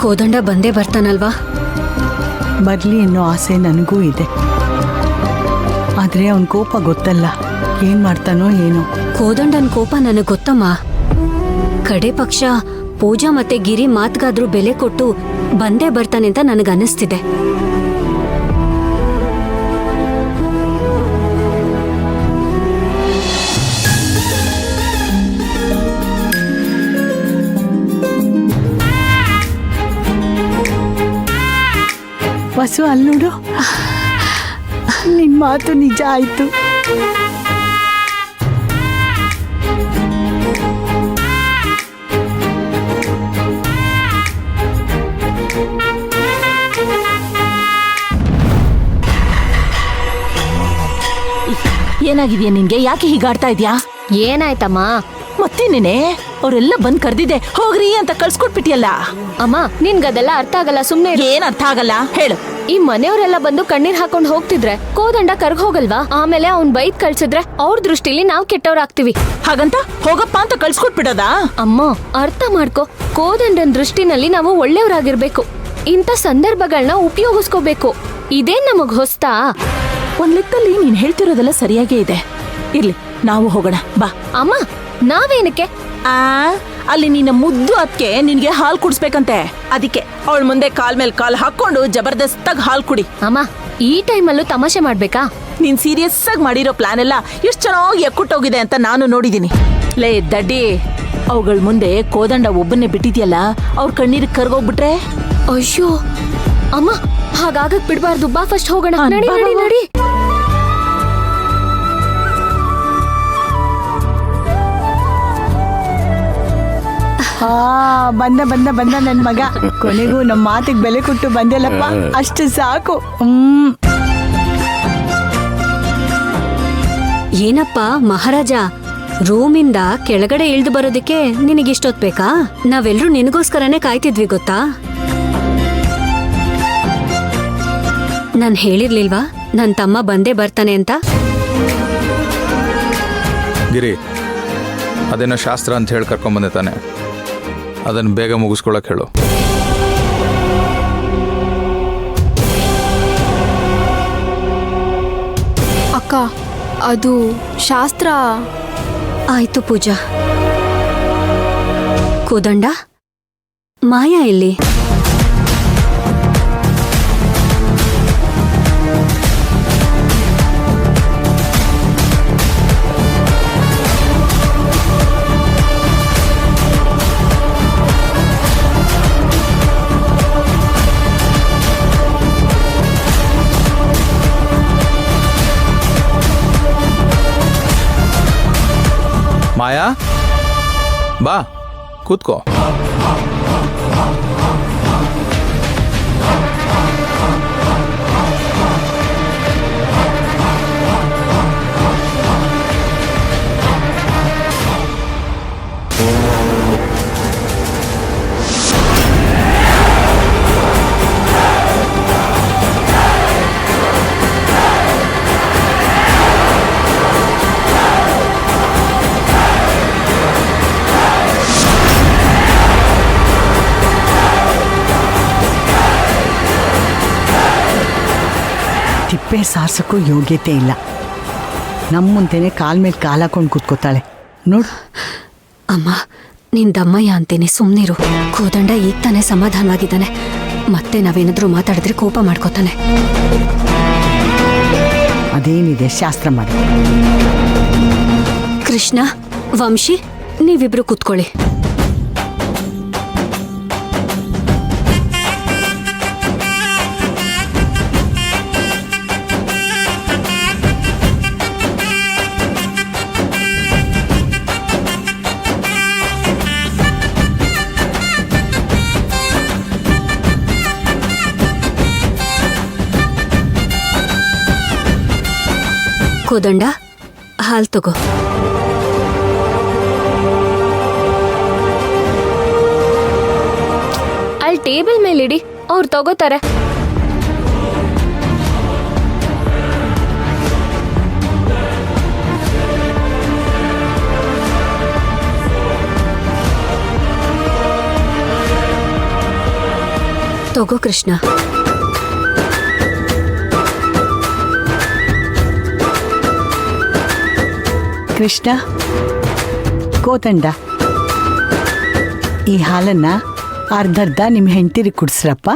ಕೋದಂಡ ಬಂದೇ ಬರ್ತಾನಲ್ವಾ? ಬರ್ಲಿ ಅನ್ನೋ ಆಸೆ ನನಗೂ ಇದೆ. ಆದ್ರೆ ಅವನ ಕೋಪ ಗೊತ್ತಲ್ಲ, ಏನ್ ಮಾಡ್ತಾನೋ ಏನೋ. ಕೋದಂಡನ್ ಕೋಪ ನನಗ್ ಗೊತ್ತಮ್ಮ. ಕಡೆ ಪಕ್ಷ ಪೂಜಾ ಮತ್ತೆ ಗಿರಿ ಮಾತ್ಗಾದ್ರೂ ಬೆಲೆ ಕೊಟ್ಟು ಬಂದೇ ಬರ್ತಾನೆ ಅಂತ ನನಗನ್ನಿಸ್ತಿದೆ. ವಸು, ಅಲ್ಲಿ ನೋಡು, ನಿನ್ ಮಾತು ನಿಜ ಆಯ್ತು. ಏನಾಗಿದ್ಯಾ ನಿನ್ಗೆ? ಯಾಕೆ ಹೀಗಾಡ್ತಾ ಇದ್ಯಾ? ಏನಾಯ್ತಮ್ಮ? ಮತ್ತೇನೇನೆ ಅವರೆಲ್ಲ ಬಂದ್ ಕರ್ದಿದೆ ಹೋಗ್ರಿ ಅಂತ ಕಳ್ಸ್ಕೊಟ್ಬಿಟ್ಟಿಯಲ್ಲ. ಅಮ್ಮ, ನಿನ್ಗದೆಲ್ಲ ಅರ್ಥ ಆಗಲ್ಲ, ಸುಮ್ನೆ ಇರು. ಏನ್ ಅರ್ಥ ಆಗಲ್ಲ ಹೇಳು. ಈ ಮನೆಯವರೆಲ್ಲ ಬಂದು ಕಣ್ಣೀರ್ ಹಾಕೊಂಡ್ ಹೋಗ್ತಿದ್ರೆ ಕೋದಂಡ ಕರ್ಗ್ ಹೋಗಲ್ವಾ? ಆಮೇಲೆ ಅವ್ನ್ ಬೈದ್ ಕಳ್ಸಿದ್ರೆ ಅವ್ರ ದೃಷ್ಟಿಲಿ ನಾವ್ ಕೆಟ್ಟವ್ರಾಗ್ತಿವಿ. ಹಾಗಂತ ಹೋಗಪ್ಪ ಅಂತ ಕಳ್ಸ್ಕೊಟ್ಬಿಡೋದಾ? ಅಮ್ಮ, ಅರ್ಥ ಮಾಡ್ಕೊ. ಕೋದಂಡನ್ ದೃಷ್ಟಿನಲ್ಲಿ ನಾವು ಒಳ್ಳೆಯವರಾಗಿರ್ಬೇಕು. ಇಂಥ ಸಂದರ್ಭಗಳನ್ನ ಉಪಯೋಗಿಸ್ಕೋಬೇಕು. ಇದೇನ್ ನಮಗ್ ಹೊಸ್ತಾ? ಒಂದ್ ಲೆಕ್ಕದಲ್ಲಿ ನೀನ್ ಹೇಳ್ತಿರೋದೆಲ್ಲ ಸರಿಯಾಗೇ ಇದೆ. ಇರ್ಲಿ, ನಾವು ಹೋಗೋಣ ಬಾ. ಅಮ್ಮ, ನಾವೇನಕ್ಕೆ? ಅಲ್ಲಿ ನಿನ್ನ ಮುದ್ದು ಅದ್ಕೆ ನಿನ್ಗೆ ಹಾಲ್ ಕುಡಿಸ್ಬೇಕಂತೆ. ಅದಕ್ಕೆ ಅವಳ ಮುಂದೆ ಕಾಲ್ ಮೇಲೆ ಕಾಲ್ ಹಾಕೊಂಡು ಜಬರ್ದಸ್ತಾಗ್ ಹಾಲ್ ಕುಡಿ. ಅಮ್ಮ, ಈ ಟೈಮಲ್ಲೂ ತಮಾಷೆ ಮಾಡ್ಬೇಕಾ? ನೀನ್ ಸೀರಿಯಸ್ ಆಗಿ ಮಾಡಿರೋ ಪ್ಲಾನ್ ಎಲ್ಲ ಎಷ್ಟ್ ಚೆನ್ನಾಗಿ ಎಕ್ಕುಟ್ಟೋಗಿದೆ ಅಂತ ನಾನು ನೋಡಿದೀನಿ. ಲೇ ದಡ್ಡಿ, ಅವುಗಳ ಮುಂದೆ ಕೋದಂಡ ಒಬ್ಬನ್ನೇ ಬಿಟ್ಟಿದ್ಯಲ್ಲ, ಅವ್ರ ಕಣ್ಣೀರ್ ಕರ್ಗೋಗ್ಬಿಟ್ರೆ? ಅಯ್ಯೋ ಅಮ್ಮ, ಹಾಗಾಗಕ್ ಬಿಡ್ಬಾರ್ದು. ಬಾ, ಫಸ್ಟ್ ಹೋಗೋಣ. ನಡಿ ನಡಿ ನಡಿ. ಬಂದ ಬಂದ ಬಂದ ನನ್ ಮಗ. ಕೊನೆಗೂ ನಮ್ಮ ಮಾತಿಗೆ ಬೆಲೆ ಕೊಟ್ಟು ಬಂದೆಲ್ಲಪ್ಪ, ಅಷ್ಟು ಸಾಕು. ಏನಪ್ಪ ಮಹಾರಾಜ, ರೂಮಿಂದ ಕೆಳಗಡೆ ಇಳ್ದು ಬರೋದಕ್ಕೆ ನಿನಗಿಷ್ಟೊತ್ ಬೇಕಾ? ನಾವೆಲ್ಲರೂ ನಿನಗೋಸ್ಕರನೇ ಕಾಯ್ತಿದ್ವಿ ಗೊತ್ತಾ? ನಾನ್ ಹೇಳಿರ್ಲಿಲ್ವಾ ನನ್ ತಮ್ಮ ಬಂದೇ ಬರ್ತಾನೆ ಅಂತ? ಗಿರಿ, ಅದೇನೋ ಶಾಸ್ತ್ರ ಅಂತ ಹೇಳಿ ಕರ್ಕೊಂಡ್ಬಂದೆ ತಾನೆ, ಅದನ್ನು ಬೇಗ ಮುಗಿಸ್ಕೊಳಕ್ ಹೇಳು. ಅಕ್ಕ, ಅದು ಶಾಸ್ತ್ರ. ಆಯ್ತು ಪೂಜಾ. ಕೋದಂಡ, ಮಾಯಾ ಎಲ್ಲಿ? ಮಾಯಾ, ಬಾ ಕೂತ್ಕೋ. ತಿಪ್ಪೆ ಸಾರ್ಸಕ್ಕೂ ಯೋಗ್ಯತೆ ಇಲ್ಲ. ನಮ್ಮ ಮುಂದೆನೆ ಕಾಲ್ ಮೇಲೆ ಕಾಲ್ ಹಾಕೊಂಡು ಕೂತ್ಕೋತಾಳೆ ನೋಡು. ಅಮ್ಮ, ನಿನ್ ದಮ್ಮಯ್ಯ ಅಂತೇನೆ, ಸುಮ್ನಿರು. ಕೋದಂಡ ಈಗ ತಾನೇ ಸಮಾಧಾನವಾಗಿದ್ದಾನೆ. ಮತ್ತೆ ನಾವೇನಾದ್ರೂ ಮಾತಾಡಿದ್ರೆ ಕೋಪ ಮಾಡ್ಕೋತಾನೆ. ಅದೇನಿದೆ, ಶಾಸ್ತ್ರ ಮಾಡಿ. ಕೃಷ್ಣ, ವಂಶಿ, ನೀವಿಬ್ರು ಕೂತ್ಕೊಳ್ಳಿ. ಕೋದಂಡ, ಹಾಲ್ ತಗೋ. ಅಲ್ಲಿ ಟೇಬಲ್ ಮೇಲಿಡಿ, ಅವ್ರು ತಗೋತಾರೆ. ತಗೋ ಕೃಷ್ಣ. ಕೃಷ್ಣ, ಕೋದಂಡ, ಈ ಹಾಲನ್ನ ಅರ್ಧರ್ಧ ನಿಮ್ಮ ಹೆಂಡತಿರಿಗೆ ಕುಡಿಸ್ರಪ್ಪ.